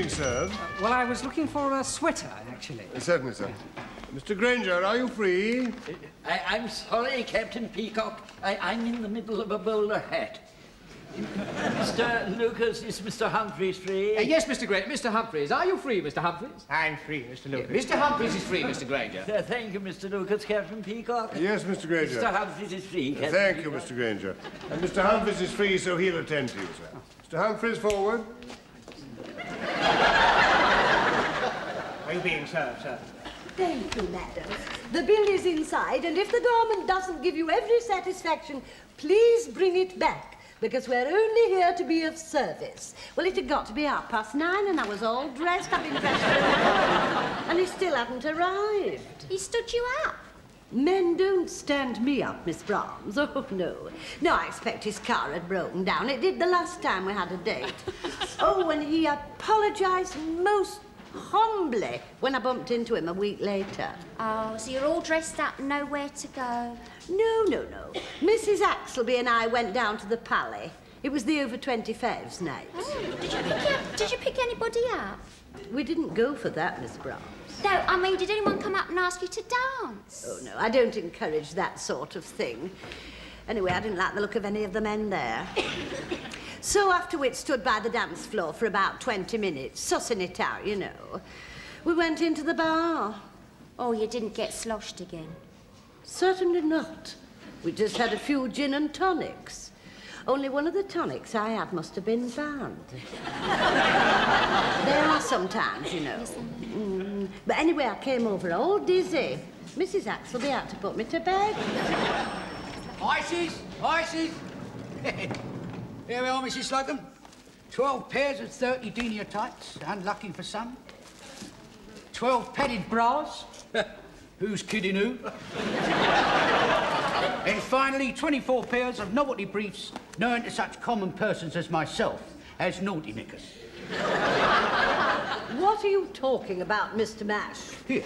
being served? Well, I was looking for a sweater, actually. Certainly, sir. Mr. Granger, are you free? I'm sorry, Captain Peacock. I'm in the middle of a bowler hat. Mr. Lucas, is Mr. Humphreys free? Yes, Mr. Granger. Mr. Humphreys, are you free, Mr. Humphreys? I'm free, Mr. Lucas. Mr. Humphreys is free, Mr. Granger. Thank you, Mr. Lucas. Captain Peacock? Yes, Mr. Granger. Mr. Humphreys is free, Captain Thank you, Peacock. Mr. Granger. And Mr. Humphreys is free, so he'll attend to you, sir. Mr. Humphreys, forward. Are you being served, sir? Thank you, madam. The bill is inside, and if the garment doesn't give you every satisfaction, please bring it back, because we're only here to be of service. Well, it had got to be 9:30, and I was all dressed up in fresh and he still hadn't arrived. He stood you up. Men don't stand me up, Miss Brahms. Oh, no. No, I expect his car had broken down. It did the last time we had a date. Oh, and he apologised most humbly when I bumped into him a week later. Oh, so you're all dressed up and nowhere to go? No. Mrs. Axelby and I went down to the Pally. It was the over-25s night. Oh, did you pick anybody up? We didn't go for that, Miss Brahms. No, I mean, did anyone come up and ask you to dance? Oh, no, I don't encourage that sort of thing. Anyway, I didn't like the look of any of the men there. So after we'd stood by the dance floor for about 20 minutes, sussing it out, you know, we went into the bar. Oh, you didn't get sloshed again? Certainly not. We just had a few gin and tonics. Only one of the tonics I had must have been banned. There are sometimes, you know. But anyway, I came over all dizzy. Mrs. Axelby had to put me to bed. Ices! Here we are, Mrs. Slocum. 12 pairs of 30 denier tights, unlucky for some. 12 padded bras. Who's kidding who? And finally, 24 pairs of novelty briefs known to such common persons as myself as naughty knickers. What are you talking about, Mr. Mash? Here,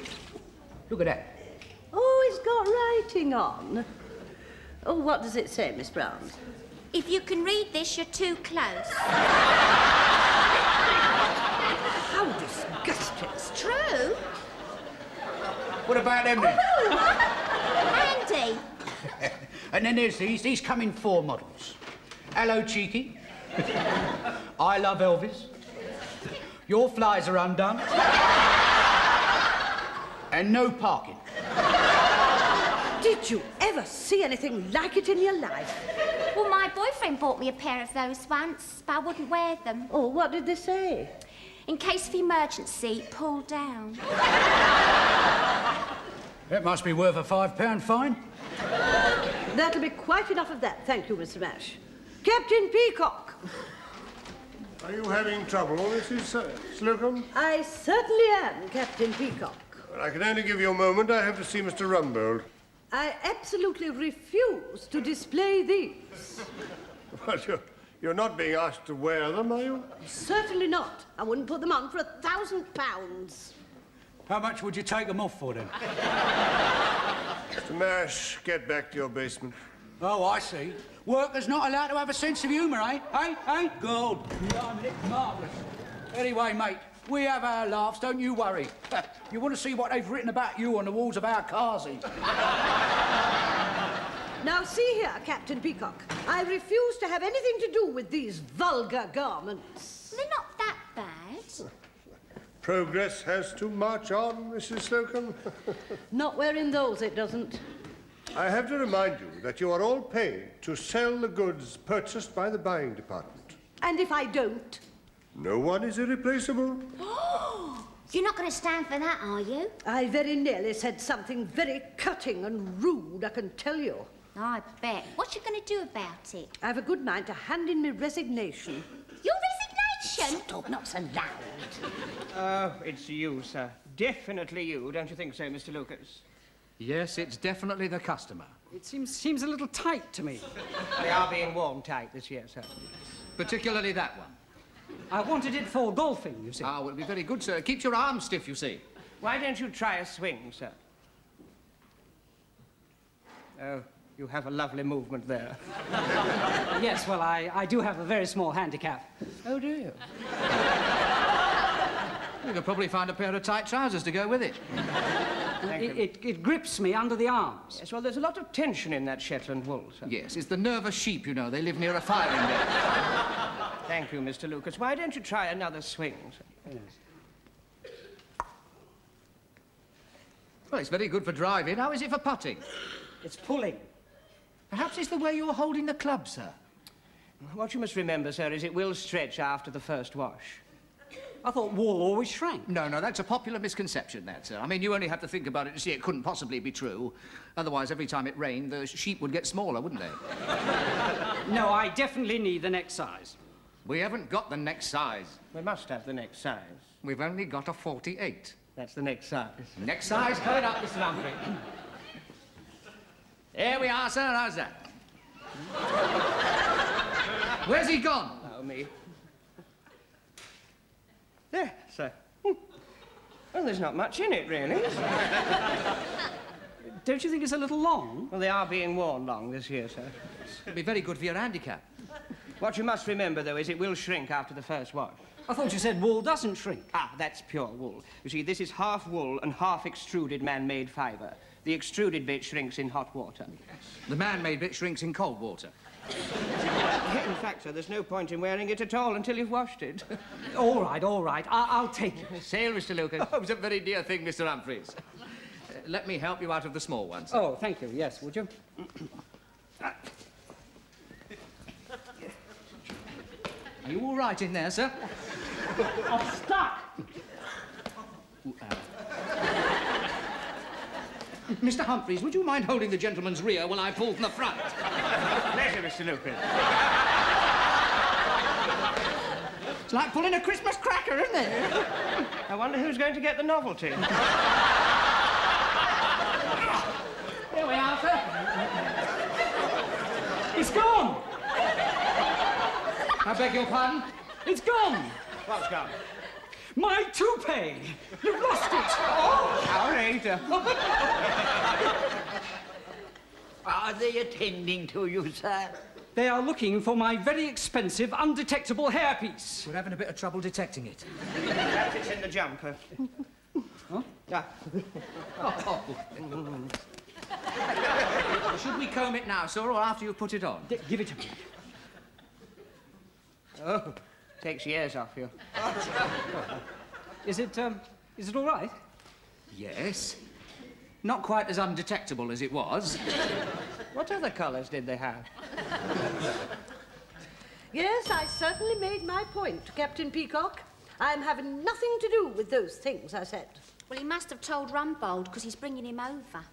look at that. Oh, it's got writing on. Oh, what does it say, Miss Brown? If you can read this, you're too close. How disgusting. It's true. What about them then? Handy. And then there's these come in 4 models. Hello, Cheeky. I love Elvis. Your flies are undone. And no parking. Did you ever see anything like it in your life? Well, my boyfriend bought me a pair of those once, but I wouldn't wear them. Oh, what did they say? In case of emergency, pull down. That must be worth a £5 fine. That'll be quite enough of that, thank you, Mr. Mash. Captain Peacock. Are you having trouble, Mrs. Slocum? I certainly am, Captain Peacock. Well, I can only give you a moment. I have to see Mr. Rumbold. I absolutely refuse to display these. But you're not being asked to wear them, are you? Certainly not. I wouldn't put them on for £1,000. How much would you take them off for, then? Mr. Mash, get back to your basement. Oh, I see. Workers not allowed to have a sense of humour, eh? Eh? Good. Blimey, it's marvellous. Anyway, mate, we have our laughs, don't you worry. You want to see what they've written about you on the walls of our cars, eh? Now, see here, Captain Peacock. I refuse to have anything to do with these vulgar garments. They're not that bad. Progress has to march on, Mrs. Slocum. Not wearing those, it doesn't. I have to remind you that you are all paid to sell the goods purchased by the buying department. And if I don't? No one is irreplaceable. You're not going to stand for that, are you? I very nearly said something very cutting and rude, I can tell you. I bet. What you going to do about it? I've a good mind to hand in my resignation. Your resignation? Stop, not so loud. Oh, it's you, sir. Definitely you, don't you think so, Mr. Lucas? Yes, it's definitely the customer. It seems a little tight to me. They are being worn tight this year, sir. Particularly that one. I wanted it for golfing, you see. Ah, well, it'll be very good, sir. It keeps your arms stiff, you see. Why don't you try a swing, sir? Oh, you have a lovely movement there. Yes, well, I do have a very small handicap. Oh, do you? You could probably find a pair of tight trousers to go with it. It grips me under the arms. Yes, well, there's a lot of tension in that Shetland wool, sir. Yes, it's the nervous sheep, you know. They live near a firing bed. Thank you, Mr. Lucas. Why don't you try another swing, sir? Yes. Well, it's very good for driving. How is it for putting? It's pulling. Perhaps it's the way you're holding the club, sir. What you must remember, sir, is it will stretch after the first wash. I thought wool always shrank. No, that's a popular misconception, that, sir. I mean, you only have to think about it to see it couldn't possibly be true. Otherwise, every time it rained, the sheep would get smaller, wouldn't they? No, I definitely need the next size. We haven't got the next size. We must have the next size. We've only got a 48. That's the next size. Next size, coming up, Mr. Humphrey. Here we are, sir. How's that? Where's he gone? Oh, me. There, sir. Well, there's not much in it, really. Don't you think it's a little long? Well, they are being worn long this year, sir. It'll be very good for your handicap. What you must remember, though, is it will shrink after the first wash. I thought you said wool doesn't shrink. Ah, that's pure wool. You see, this is half wool and half extruded man-made fibre. The extruded bit shrinks in hot water. The man-made bit shrinks in cold water. In fact, sir, there's no point in wearing it at all until you've washed it. All right. I'll take it. Sail, Mr. Lucas. Oh, it's a very dear thing, Mr. Humphreys. Let me help you out of the small ones. Oh, thank you. Yes, would you? Are you all right in there, sir? I'm stuck. Mr. Humphreys, would you mind holding the gentleman's rear while I pull from the front? Pleasure, Mr. Lucas. It's like pulling a Christmas cracker, isn't it? I wonder who's going to get the novelty. Here we are, sir. It's gone. I beg your pardon? It's gone. What's gone? My toupee. You've lost it. All right. Are they attending to you, sir? They are looking for my very expensive, undetectable hairpiece. We're having a bit of trouble detecting it. Perhaps it's in the jumper. Huh? Ah. Should we comb it now, sir, or after you've put it on? Give it to me. Oh, takes years off you. Is it all right? Yes. Not quite as undetectable as it was. What other colours did they have? Yes, I certainly made my point, Captain Peacock. I'm having nothing to do with those things, I said. Well, he must have told Rumbold because he's bringing him over.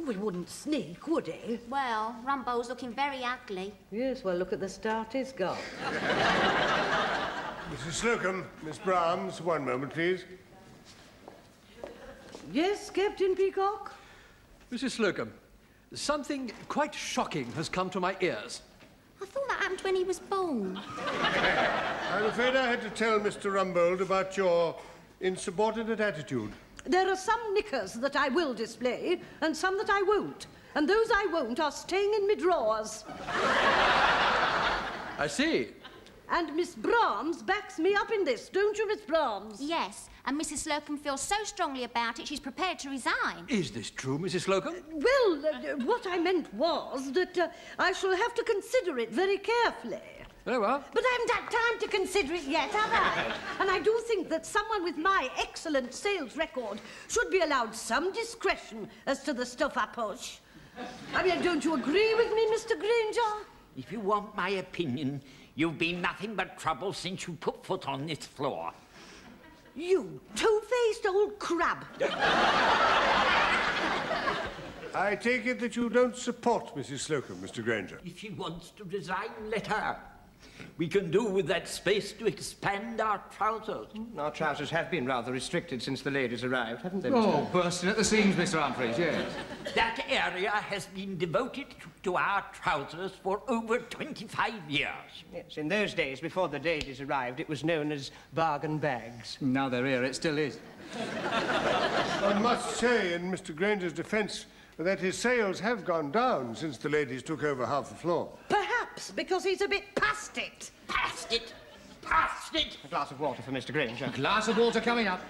Oh, he wouldn't sneak, would he? Well, Rumbold's looking very ugly. Yes, well, look at the start he's got. Mrs. Slocombe, Miss Brahms, one moment, please. Yes, Captain Peacock? Mrs. Slocombe, something quite shocking has come to my ears. I thought that happened when he was born. I'm afraid I had to tell Mr. Rumbold about your insubordinate attitude. There are some knickers that I will display, and some that I won't. And those I won't are staying in my drawers. I see. And Miss Brahms backs me up in this, don't you, Miss Brahms? Yes, and Mrs. Slocombe feels so strongly about it, she's prepared to resign. Is this true, Mrs. Slocombe? Well, what I meant was that I shall have to consider it very carefully. Very well. But I haven't had time to consider it yet, have I? And I do think that someone with my excellent sales record should be allowed some discretion as to the stuff I push. I mean, don't you agree with me, Mr. Granger? If you want my opinion, you've been nothing but trouble since you put foot on this floor. You two-faced old crab. I take it that you don't support Mrs. Slocombe, Mr. Granger. If she wants to resign, let her. We can do with that space to expand our trousers. Our trousers have been rather restricted since the ladies arrived, haven't they, Oh, bursting at the seams, Mr. Humphreys, yes. That area has been devoted to our trousers for over 25 years. Yes, in those days, before the ladies arrived, it was known as bargain bags. Now they're here, it still is. I must say, in Mr. Granger's defence, that his sales have gone down since the ladies took over half the floor. Perhaps because he's a bit past it. Past it. past it. A glass of water for Mr. Granger. Glass of water coming up.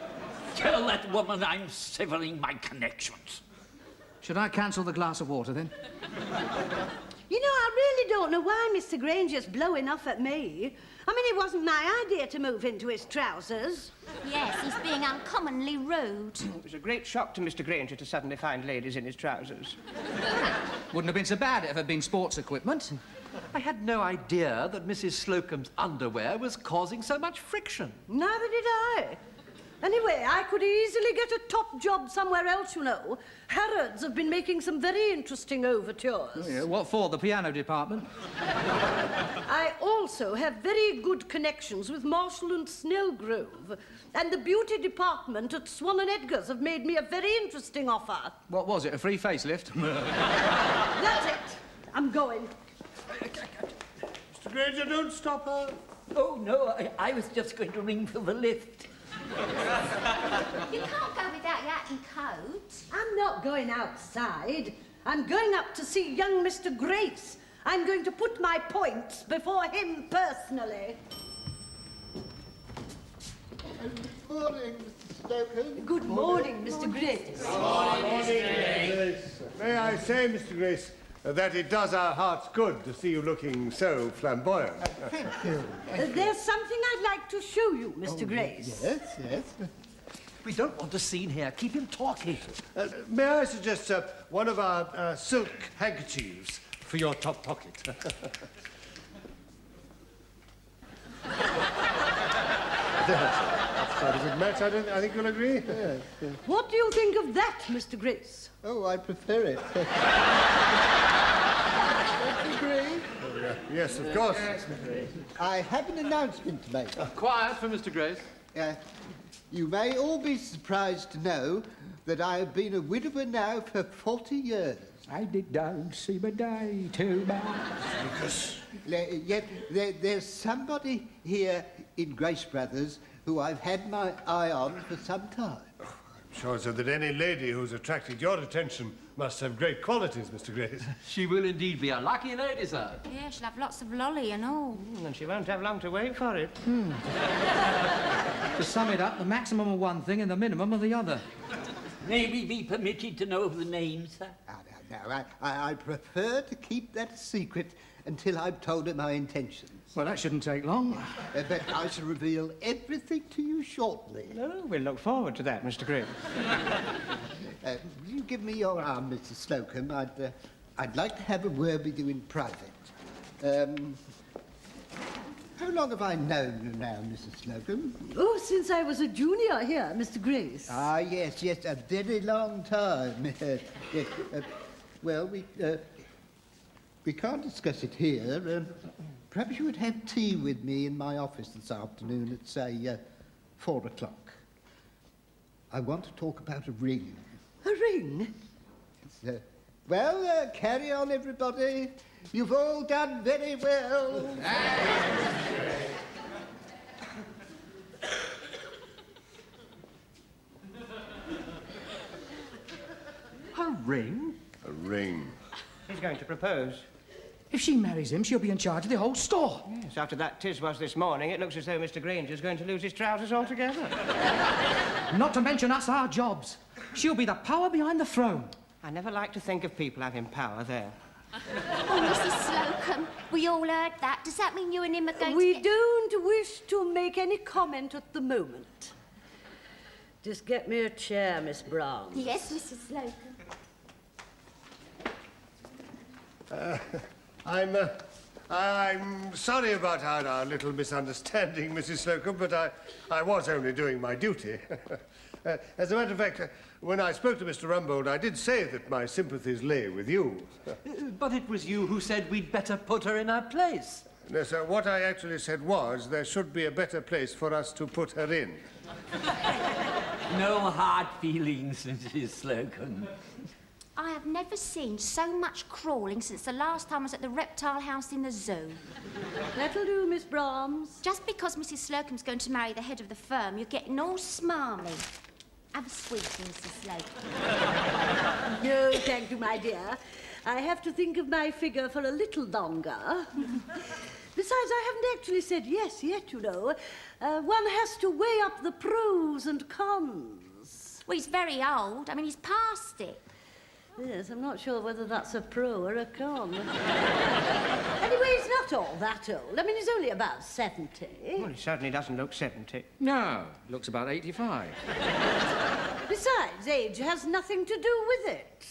Tell that woman I'm severing my connections. Should I cancel the glass of water, then? You know, I really don't know why Mr. Granger's blowing off at me. I mean, it wasn't my idea to move into his trousers. Yes, he's being uncommonly rude. It was a great shock to Mr. Granger to suddenly find ladies in his trousers. Wouldn't have been so bad if it had been sports equipment. I had no idea that Mrs. Slocum's underwear was causing so much friction. Neither did I. Anyway, I could easily get a top job somewhere else, you know. Harrods have been making some very interesting overtures. Oh, yeah, what for? The piano department? I also have very good connections with Marshall and Snellgrove. And the beauty department at Swan and Edgar's have made me a very interesting offer. What was it, a free facelift? That's it. I'm going. Mr. Granger, don't stop her. Oh, no, I was just going to ring for the lift. You can't go without your hat and coat. I'm not going outside. I'm going up to see young Mr. Grace. I'm going to put my points before him personally. Good morning, Mr. Slocum. Good morning, Mr. Grace. May I say, Mr. Grace, that it does our hearts good to see you looking so flamboyant. Thank you. There's something I'd like to show you, Mr. Grace. Yes, yes. We don't want a scene here. Keep him talking. May I suggest one of our silk handkerchiefs for your top pocket? That's quite a good match, I think you'll agree. Yes, yes. What do you think of that, Mr. Grace? Oh, I prefer it. Agree? Yes, of course. I have an announcement to make. Quiet for Mr. Grace. You may all be surprised to know that I have been a widower now for 40 years. I don't see my day too much. Yet there's somebody here in Grace Brothers who I've had my eye on for some time. I'm sure so that any lady who's attracted your attention must have great qualities, Mr. Grace. She will indeed be a lucky lady, sir. Yeah, she'll have lots of lolly and all. And she won't have long to wait for it. To sum it up, the maximum of one thing and the minimum of the other. May we be permitted to know the name, sir? No, I prefer to keep that a secret until I've told her my intentions. Well, that shouldn't take long. But I shall reveal everything to you shortly. Oh, we'll look forward to that, Mr. Grace. You give me your arm, Mrs. Slocum. I'd like to have a word with you in private. How long have I known you now, Mrs. Slocum? Oh, since I was a junior here, Mr. Grace. Ah, yes, a very long time. Yes, well, we can't discuss it here. Perhaps you would have tea with me in my office this afternoon at, say, 4 o'clock. I want to talk about a ring. A ring? Well, carry on, everybody. You've all done very well. A ring? A ring. He's going to propose. If she marries him, she'll be in charge of the whole store. Yes, after that tiz was this morning, it looks as though Mr. Granger's going to lose his trousers altogether. Not to mention us, our jobs. She'll be the power behind the throne. I never like to think of people having power there. Oh, Mrs. Slocum, we all heard that. Does that mean you and him are going to We get... don't wish to make any comment at the moment. Just get me a chair, Miss Brown. Yes, Mrs. Slocum. I'm sorry about our little misunderstanding, Mrs. Slocum, but I was only doing my duty. As a matter of fact, when I spoke to Mr. Rumbold, I did say that my sympathies lay with you. But it was you who said we'd better put her in her place. No, sir, what I actually said was there should be a better place for us to put her in. No hard feelings, Mrs. Slocum. I have never seen so much crawling since the last time I was at the reptile house in the zoo. That'll do, Miss Brahms. Just because Mrs. Slocum's going to marry the head of the firm, you're getting all smarmy. Have a sweetie, Mrs. Slocum. No, thank you, my dear. I have to think of my figure for a little longer. Besides, I haven't actually said yes yet, you know. One has to weigh up the pros and cons. Well, he's very old. I mean, he's past it. Yes, I'm not sure whether that's a pro or a con. Anyway, he's not all that old. I mean, he's only about 70. Well, he certainly doesn't look 70. No, looks about 85. Besides, age has nothing to do with it.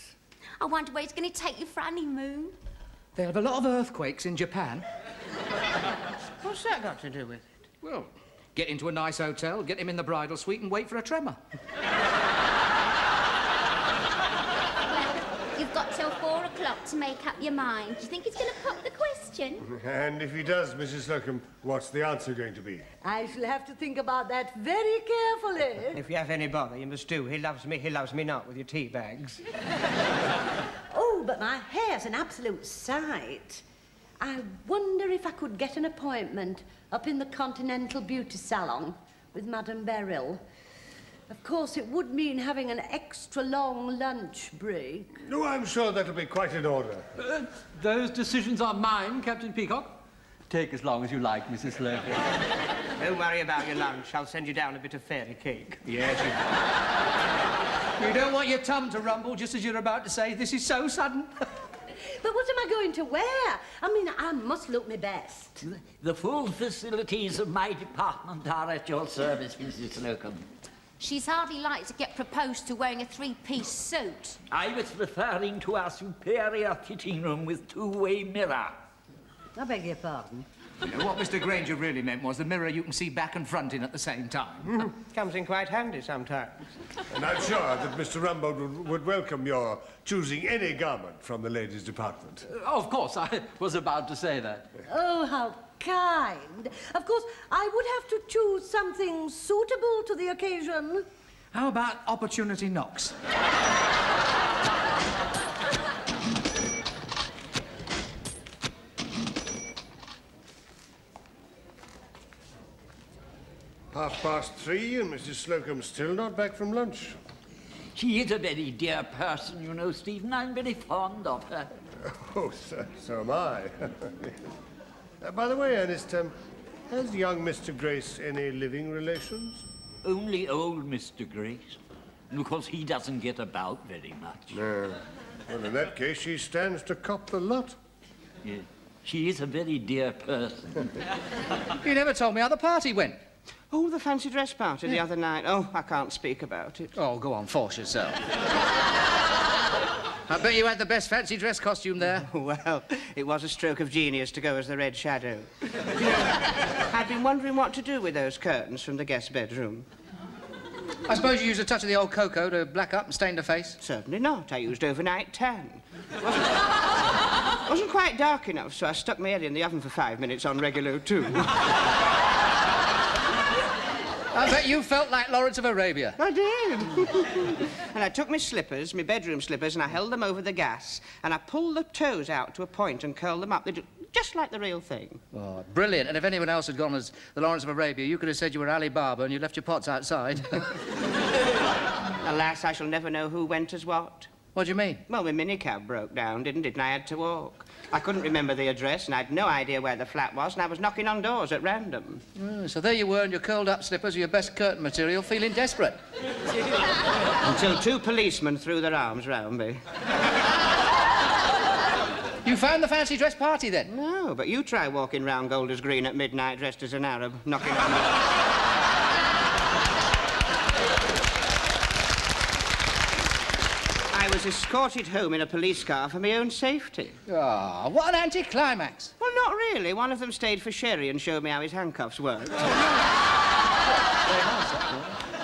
I wonder where he's going to take you for honeymoon. They have a lot of earthquakes in Japan. What's that got to do with it? Well, get into a nice hotel, get him in the bridal suite and wait for a tremor. You've got till 4 o'clock to make up your mind. Do you think he's going to pop the question? And if he does, Mrs. Slocombe, what's the answer going to be? I shall have to think about that very carefully. If you have any bother, you must do. He loves me not with your tea bags. Oh, but my hair's an absolute sight. I wonder if I could get an appointment up in the Continental Beauty Salon with Madame Beryl. Of course, it would mean having an extra long lunch break. No, I'm sure that'll be quite in order. Those decisions are mine, Captain Peacock. Take as long as you like, Mrs. Slocombe. Don't worry about your lunch. I'll send you down a bit of fairy cake. Yes, you don't want your tum to rumble just as you're about to say, this is so sudden. But what am I going to wear? I mean, I must look my best. The full facilities of my department are at your service, Mrs. Slocombe. She's hardly likely to get proposed to wearing a 3-piece suit. I was referring to our superior fitting room with two-way mirror. I beg your pardon. You know, what Mr. Granger really meant was the mirror you can see back and front in at the same time. Comes in quite handy sometimes. And I'm sure that Mr. Rumbold would welcome your choosing any garment from the ladies' department. Of course, I was about to say that. Oh, how kind. Of course, I would have to choose something suitable to the occasion. How about opportunity knocks? 3:30 and Mrs. Slocombe's still not back from lunch. She is a very dear person, you know, Stephen. I'm very fond of her. Oh, so am I. By the way, Ernest, has young Mr. Grace any living relations? Only old Mr. Grace. And of course, he doesn't get about very much. No. Well, in that case, she stands to cop the lot. Yeah. She is a very dear person. You never told me how the party went. Oh, the fancy dress party the other night. Oh, I can't speak about it. Oh, go on, force yourself. I bet you had the best fancy dress costume there. Well, it was a stroke of genius to go as the Red Shadow. You know, I'd been wondering what to do with those curtains from the guest bedroom. I suppose you used a touch of the old cocoa to black up and stain the face? Certainly not. I used overnight tan. Wasn't quite dark enough, so I stuck my head in the oven for 5 minutes on regular too. I bet you felt like Lawrence of Arabia. I did. And I took my slippers, my bedroom slippers, and I held them over the gas, and I pulled the toes out to a point and curled them up. They do just like the real thing. Oh, brilliant. And if anyone else had gone as the Lawrence of Arabia, you could have said you were Ali Baba and you left your pots outside. Alas, I shall never know who went as what. What do you mean? Well, my minicab broke down, didn't it? And I had to walk. I couldn't remember the address, and I'd no idea where the flat was, and I was knocking on doors at random. So there you were in your curled-up slippers with your best curtain material, feeling desperate. Until 2 policemen threw their arms round me. You found the fancy dress party, then? No, but you try walking round Golders Green at midnight dressed as an Arab, knocking on doors. I was escorted home in a police car for my own safety. Ah, what an anticlimax. Well, not really. One of them stayed for sherry and showed me how his handcuffs worked.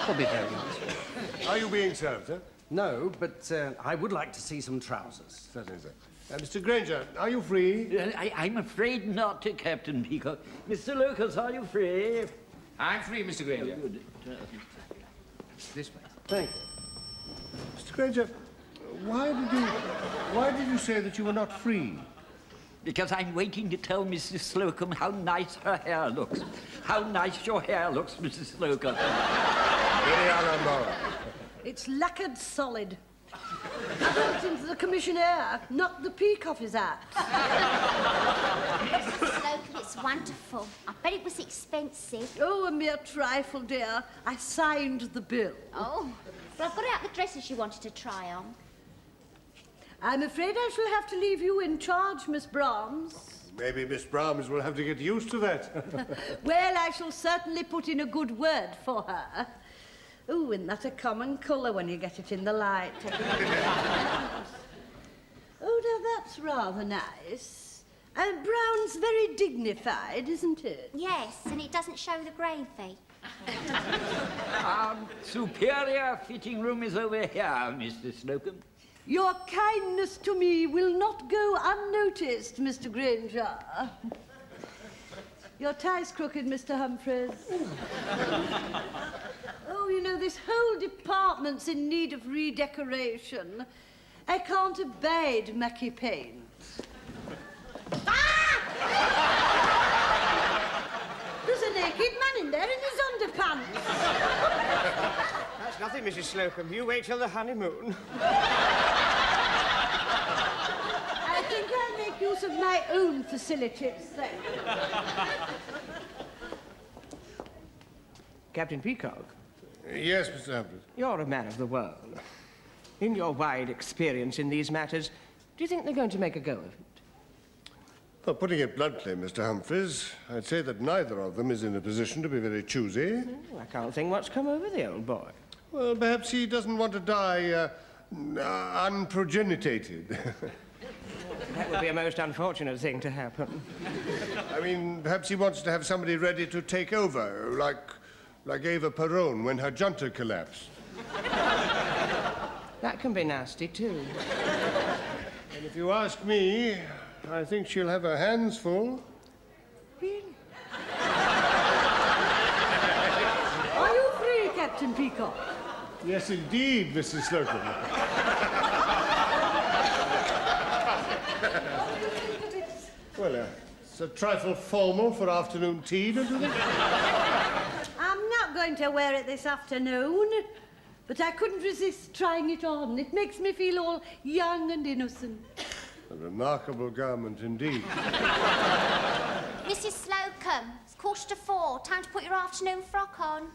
Could be very nice. Are you being served, sir? No, but I would like to see some trousers. Certainly, sir. Mr. Granger, are you free? I'm afraid not, Captain Peacock. Mr. Lucas, are you free? I'm free, Mr. Granger. This way. Thank you. Mr. Granger, why did you say that you were not free? Because I'm waiting to tell Mrs. Slocombe how nice her hair looks. How nice your hair looks, Mrs. Slocombe. Very alarming. It's lacquered solid. I bumped into the commissionaire, not the Peacock Office Act. Slocombe, it's wonderful. I bet it was expensive. Oh, a mere trifle, dear. I signed the bill. Oh, but I've got out the dresses you wanted to try on. I'm afraid I shall have to leave you in charge, Miss Brahms. Maybe Miss Brahms will have to get used to that. Well, I shall certainly put in a good word for her. Oh, isn't that a common colour when you get it in the light? Oh, now that's rather nice. Brown's very dignified, isn't it? Yes, and it doesn't show the gravy. Superior fitting room is over here, Mr. Slocombe. Your kindness to me will not go unnoticed, Mr. Granger. Your tie's crooked, Mr. Humphreys. Oh, you know, this whole department's in need of redecoration. I can't abide mucky paint. Ah! There's a naked man in there in his underpants. That's nothing, Mrs. Slocombe. You wait till the honeymoon. I think I'll make use of my own facilities, thank you. Captain Peacock, Yes, Mr. Humphreys. you're a man of the world. In your wide experience in these matters, do you think they're going to make a go of it? Well, putting it bluntly, Mr. Humphreys, I'd say that neither of them is in a position to be very choosy. Oh, I can't think what's come over the old boy. Well, perhaps he doesn't want to die unprogenitated. That would be a most unfortunate thing to happen. I mean, perhaps he wants to have somebody ready to take over, like Eva Perón when her junta collapsed. That can be nasty, too. And if you ask me, I think she'll have her hands full. Really? Are you free, Captain Peacock? Yes, indeed, Mrs. Slocombe. Well, it's a trifle formal for afternoon tea, don't you think? I'm not going to wear it this afternoon, but I couldn't resist trying it on. It makes me feel all young and innocent. A remarkable garment indeed. Mrs. Slocombe, it's 4:15. Time to put your afternoon frock on.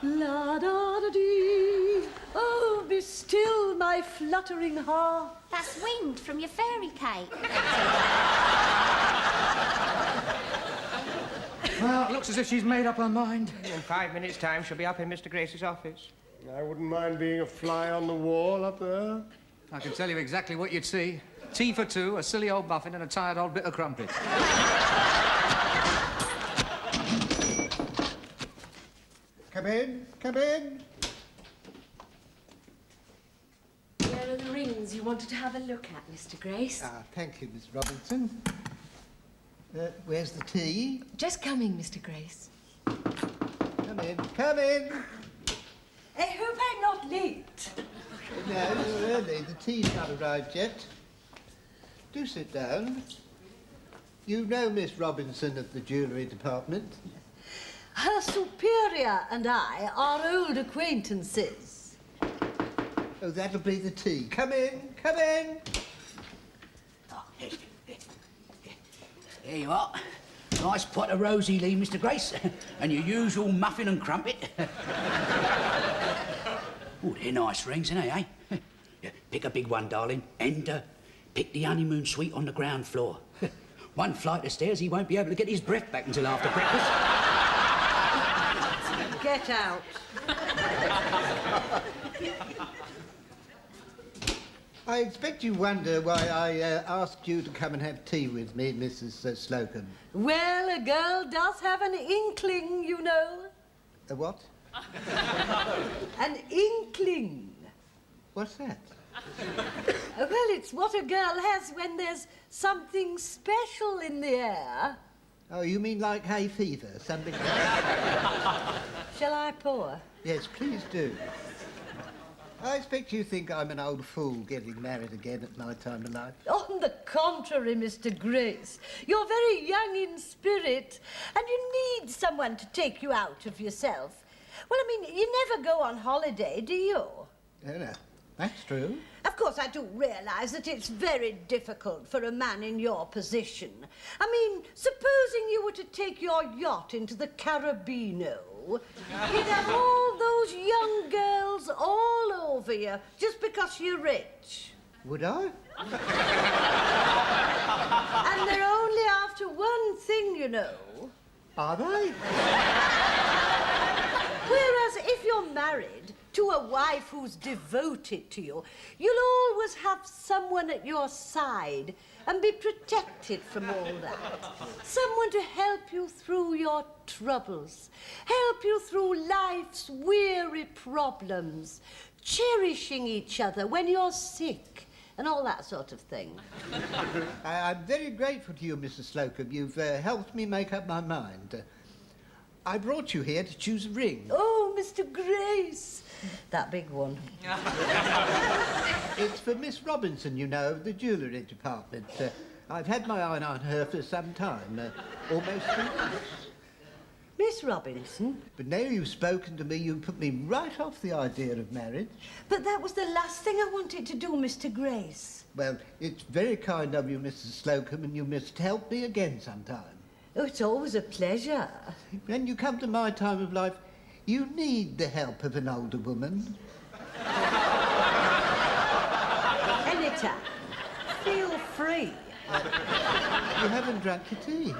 La da da dee. Oh, be still, my fluttering heart. That's wind from your fairy cake. Well, it looks as if she's made up her mind. In 5 minutes' time, she'll be up in Mr. Grace's office. I wouldn't mind being a fly on the wall up there. I can tell you exactly what you'd see. Tea for two, a silly old muffin and a tired old bit of crumpet. Come in, come in. Where are the rings you wanted to have a look at, Mr. Grace? Ah, thank you, Miss Robinson. Where's the tea? Just coming, Mr. Grace. Come in, come in. I hope I'm not late. No, you're early. The tea's not arrived yet. Do sit down. You know Miss Robinson of the jewellery department? Her superior and I are old acquaintances. Oh, that'll be the tea. Come in, come in. There you are. Nice pot of rosy lee, Mr. Grace. And your usual muffin and crumpet. Oh, they're nice rings, aren't they, eh? Yeah, pick a big one, darling, and pick the honeymoon suite on the ground floor. One flight of stairs, he won't be able to get his breath back until after breakfast. Get out. I expect you wonder why I asked you to come and have tea with me, Mrs. Slocombe. Well, a girl does have an inkling, you know. A what? An inkling. What's that? Well, it's what a girl has when there's something special in the air. Oh, you mean like hay fever, something like that? Shall I pour? Yes, please do. I expect you think I'm an old fool getting married again at my time of life. On the contrary, Mr. Grace, you're very young in spirit, and you need someone to take you out of yourself. Well, I mean, you never go on holiday, do you? No, no. That's true. Of course, I do realise that it's very difficult for a man in your position. I mean, supposing you were to take your yacht into the Carabino, you'd have all those young girls all over you just because you're rich. Would I? And they're only after one thing, you know. Are they? Whereas if you're married to a wife who's devoted to you, you'll always have someone at your side and be protected from all that. Someone to help you through your troubles, help you through life's weary problems, cherishing each other when you're sick, and all that sort of thing. I'm very grateful to you, Mrs. Slocombe. You've helped me make up my mind. I brought you here to choose a ring. Oh, Mr. Grace. That big one. It's for Miss Robinson, you know, of the jewellery department. I've had my eye on her for some time, almost 3 months. Miss Robinson? But now you've spoken to me, you put me right off the idea of marriage. But that was the last thing I wanted to do, Mr. Grace. Well, it's very kind of you, Mrs. Slocombe, and you must help me again sometime. Oh, it's always a pleasure. When you come to my time of life, you need the help of an older woman. Anytime. Feel free. You haven't drunk your tea.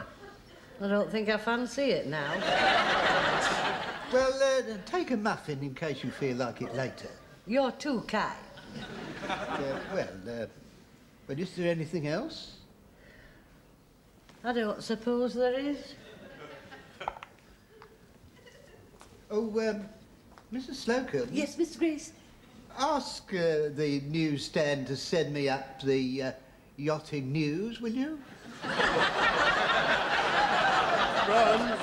I don't think I fancy it now. Well, take a muffin in case you feel like it later. You're too kind. But is there anything else? I don't suppose there is. Oh, Mrs. Slocombe? Yes, Miss Grace? Ask the newsstand to send me up the yachting news, will you? Ron,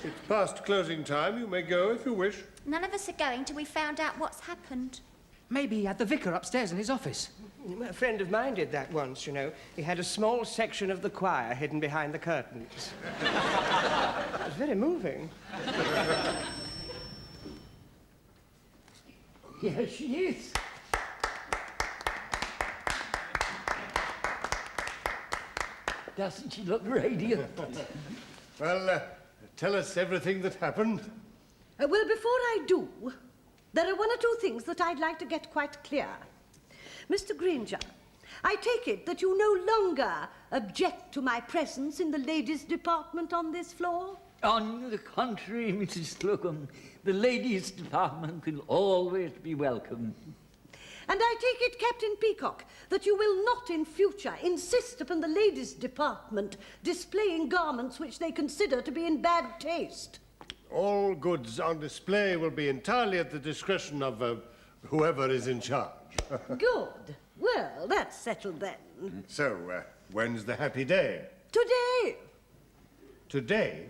it's past closing time. You may go if you wish. None of us are going till we found out what's happened. Maybe he had the vicar upstairs in his office. A friend of mine did that once, you know. He had a small section of the choir hidden behind the curtains. It was very moving. Here she is. Doesn't she look radiant? Well, tell us everything that happened. Well, before I do, there are one or two things that I'd like to get quite clear. Mr. Granger, I take it that you no longer object to my presence in the ladies' department on this floor? On the contrary, Mrs. Slocombe, the ladies' department will always be welcome. And I take it, Captain Peacock, that you will not in future insist upon the ladies' department displaying garments which they consider to be in bad taste. All goods on display will be entirely at the discretion of whoever is in charge. Good. Well, that's settled then. So, when's the happy day? Today. Today?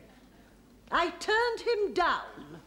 I turned him down.